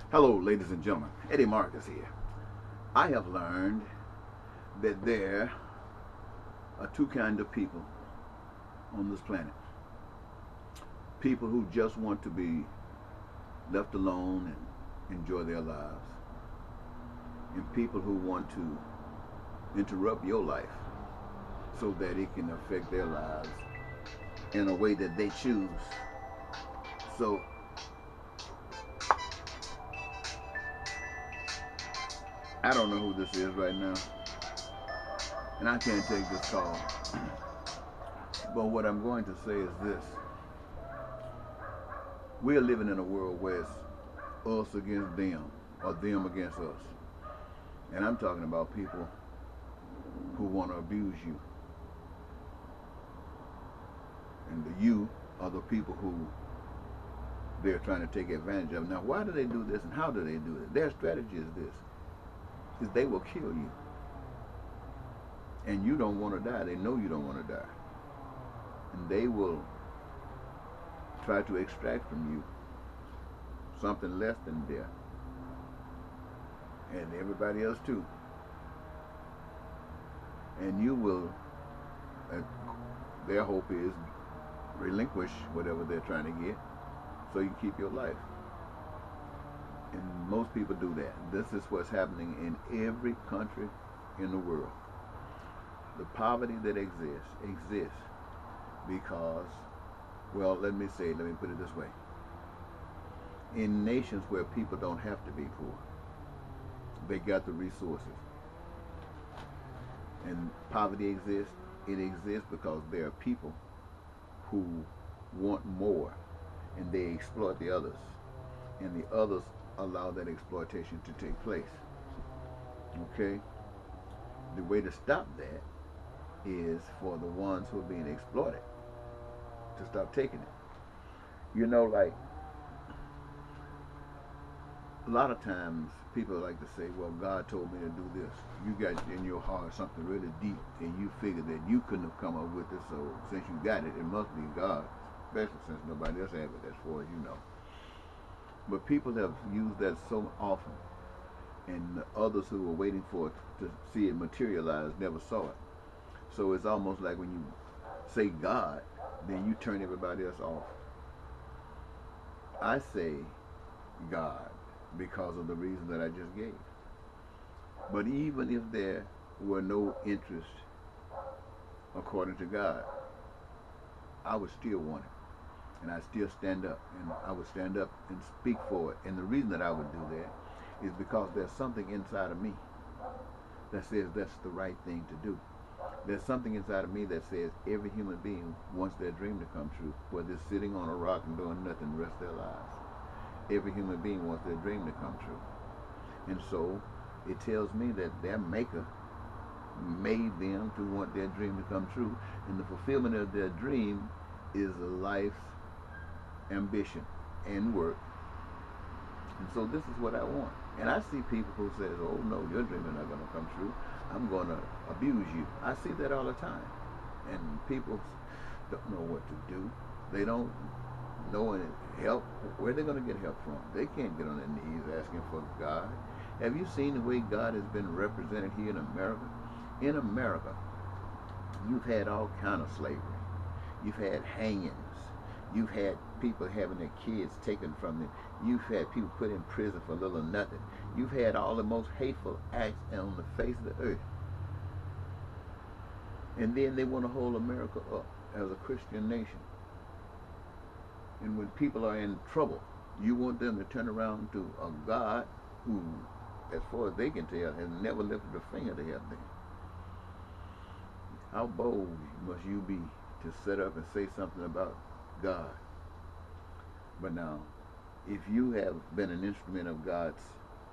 Hello, ladies and gentlemen. Eddie Marcus here. I have learned that there are two kinds of people on this planet. People who just want to be left alone and enjoy their lives, and people who want to interrupt your life so that it can affect their lives in a way that they choose. So I don't know who this is right now, and I can't take this call. But what I'm going to say is this: we are living in a world where it's us against them or them against us. And I'm talking about people who want to abuse you. And the you are the people who they're trying to take advantage of. Now, why do they do this and how do they do it? Their strategy is this: is they will kill you. And you don't want to die. They know you don't want to die. And they will try to extract from you something less than death. And everybody else too. And you will, their hope is relinquish whatever they're trying to get so you keep your life. And most people do that. This is what's happening in every country in the world. The poverty that exists because, well, let me put it this way. In nations where people don't have to be poor, they got the resources. And poverty exists. It exists because there are people who want more and they exploit the others. And the others allow that exploitation to take place. Okay? The way to stop that is for the ones who are being exploited to stop taking it. You know, like a lot of times people like to say, well, God told me to do this. You got in your heart something really deep and you figure that you couldn't have come up with it, so since you got it, it must be God, especially since nobody else has it, as far as you know. But people have used that so often, and the others who were waiting for it to see it materialize never saw it. So it's almost like when you say God, then you turn everybody else off. I say God because of the reason that I just gave. But even if there were no interest according to God, I would still want it. And I still stand up, and I would stand up and speak for it. And the reason that I would do that is because there's something inside of me that says that's the right thing to do. There's something inside of me that says every human being wants their dream to come true, whether they're sitting on a rock and doing nothing the rest of their lives. Every human being wants their dream to come true. And so it tells me that their maker made them to want their dream to come true. And the fulfillment of their dream is a life's ambition and work. And so this is what I want. And I see people who say, oh no, your dream is not going to come true. I'm going to abuse you. I see that all the time. And people don't know what to do. They don't know any help. Where are they going to get help from? They can't get on their knees asking for God. Have you seen the way God has been represented here in America? In America, you've had all kind of slavery. You've had hangings. You've had people having their kids taken from them. You've had people put in prison for little or nothing. You've had all the most hateful acts on the face of the earth. And then they want to hold America up as a Christian nation. And when people are in trouble, you want them to turn around to a God who, as far as they can tell, has never lifted a finger to help them. How bold must you be to set up and say something about God? But now, if you have been an instrument of God's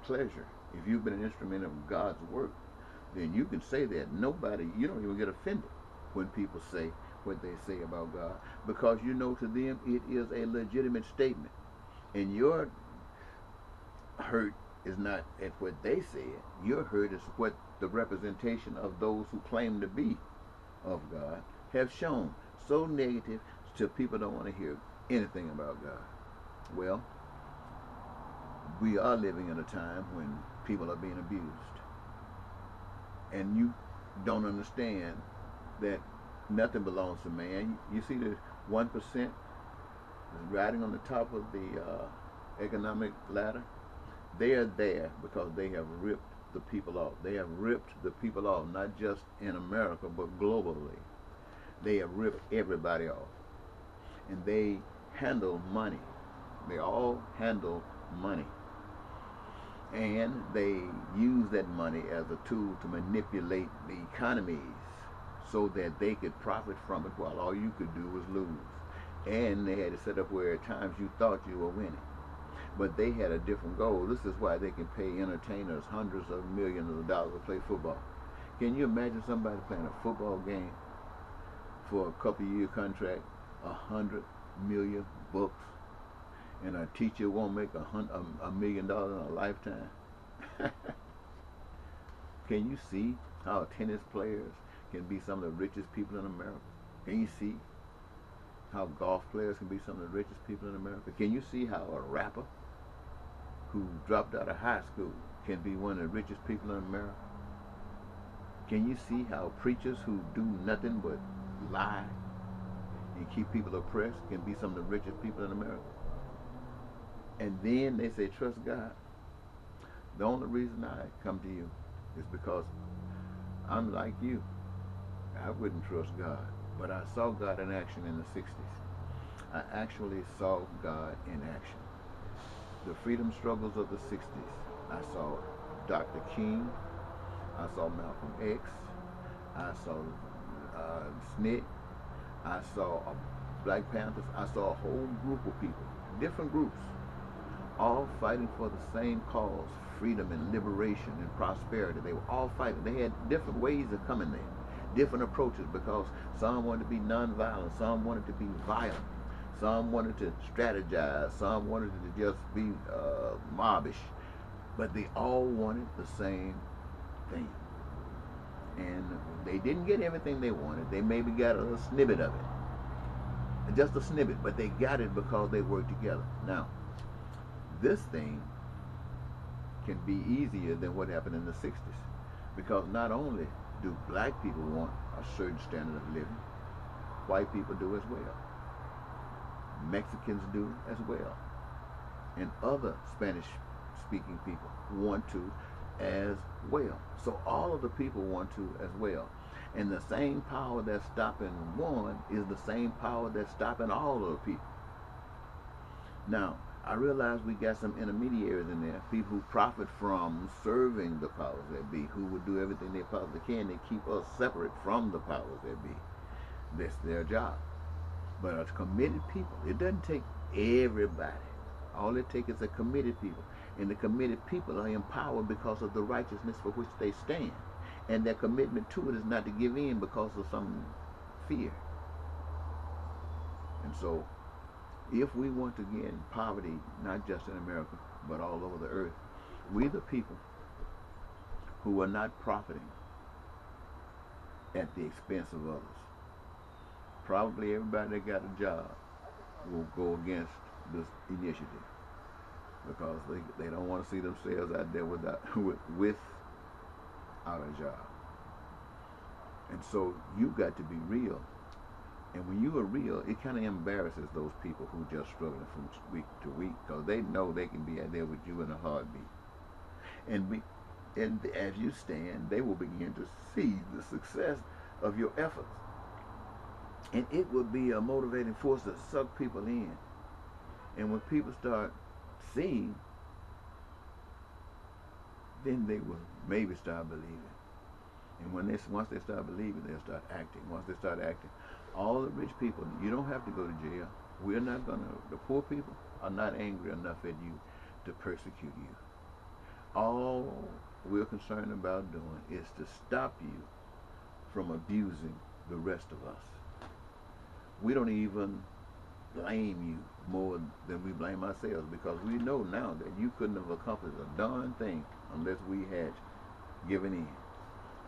pleasure, if you've been an instrument of God's work, then you can say that. You don't even get offended when people say what they say about God, because you know to them it is a legitimate statement. And your hurt is not at what they said. Your hurt is what the representation of those who claim to be of God have shown. So negative till people don't want to hear anything about God. Well, we are living in a time when people are being abused. And you don't understand that nothing belongs to man. You see the 1% is riding on the top of the economic ladder. They are there because they have ripped the people off. They have ripped the people off, not just in America, but globally. They have ripped everybody off. And they handle money. They all handle money. And they use that money as a tool to manipulate the economies so that they could profit from it while all you could do was lose. And they had it set up where at times you thought you were winning. But they had a different goal. This is why they can pay entertainers hundreds of millions of dollars to play football. Can you imagine somebody playing a football game for a couple-year contract, $100 million bucks, and a teacher won't make $1 million in a lifetime? Can you see how tennis players can be some of the richest people in America? Can you see how golf players can be some of the richest people in America? Can you see how a rapper who dropped out of high school can be one of the richest people in America? Can you see how preachers who do nothing but lie and keep people oppressed can be some of the richest people in America? And then they say, trust God. The only reason I come to you is because I'm like you. I wouldn't trust God, but I saw God in action in the 60s. I actually saw God in action. The freedom struggles of the 60s. I saw Dr. King. I saw Malcolm X. I saw SNCC. I saw Black Panthers. I saw a whole group of people, different groups, all fighting for the same cause, freedom and liberation and prosperity. They were all fighting. They had different ways of coming there, different approaches, because some wanted to be nonviolent, some wanted to be violent, some wanted to strategize, some wanted to just be mobbish, but they all wanted the same thing. And they didn't get everything they wanted. They maybe got a little snippet of it, just a snippet, but they got it because they worked together. Now, this thing can be easier than what happened in the 60s, because not only do black people want a certain standard of living, white people do as well. Mexicans do as well. And other Spanish-speaking people want to as well. So all of the people want to as well. And the same power that's stopping one is the same power that's stopping all of the people. Now, I realize we got some intermediaries in there, people who profit from serving the powers that be, who would do everything they possibly can to keep us separate from the powers that be. That's their job. But a committed people, it doesn't take everybody. All it takes is a committed people. And the committed people are empowered because of the righteousness for which they stand. And their commitment to it is not to give in because of some fear. And so, if we want to get poverty, not just in America, but all over the earth, we the people who are not profiting at the expense of others. Probably everybody that got a job will go against this initiative because they don't want to see themselves out there without a job. And so you got to be real. And when you are real, it kind of embarrasses those people who just struggling from week to week, because they know they can be out there with you in a heartbeat. And as you stand, they will begin to see the success of your efforts. And it will be a motivating force to suck people in. And when people start seeing, then they will maybe start believing. And once they start believing, they'll start acting. Once they start acting, all the rich people, you don't have to go to jail. We're not going to, the poor people are not angry enough at you to persecute you. All we're concerned about doing is to stop you from abusing the rest of us. We don't even blame you more than we blame ourselves, because we know now that you couldn't have accomplished a darn thing unless we had given in.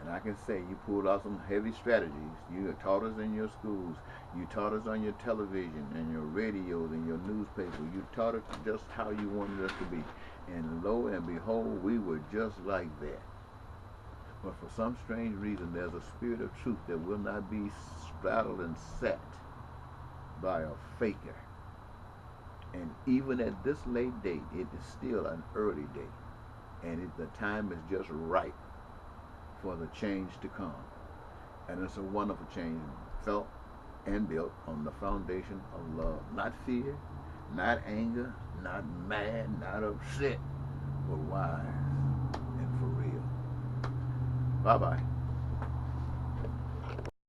And I can say you pulled out some heavy strategies. You taught us in your schools. You taught us on your television and your radios and your newspaper. You taught us just how you wanted us to be. And lo and behold, we were just like that. But for some strange reason, there's a spirit of truth that will not be straddled and set by a faker. And even at this late date, it is still an early day. And the time is just right for the change to come. And it's a wonderful change, felt and built on the foundation of love. Not fear, not anger, not mad, not upset, but wise and for real. Bye-bye.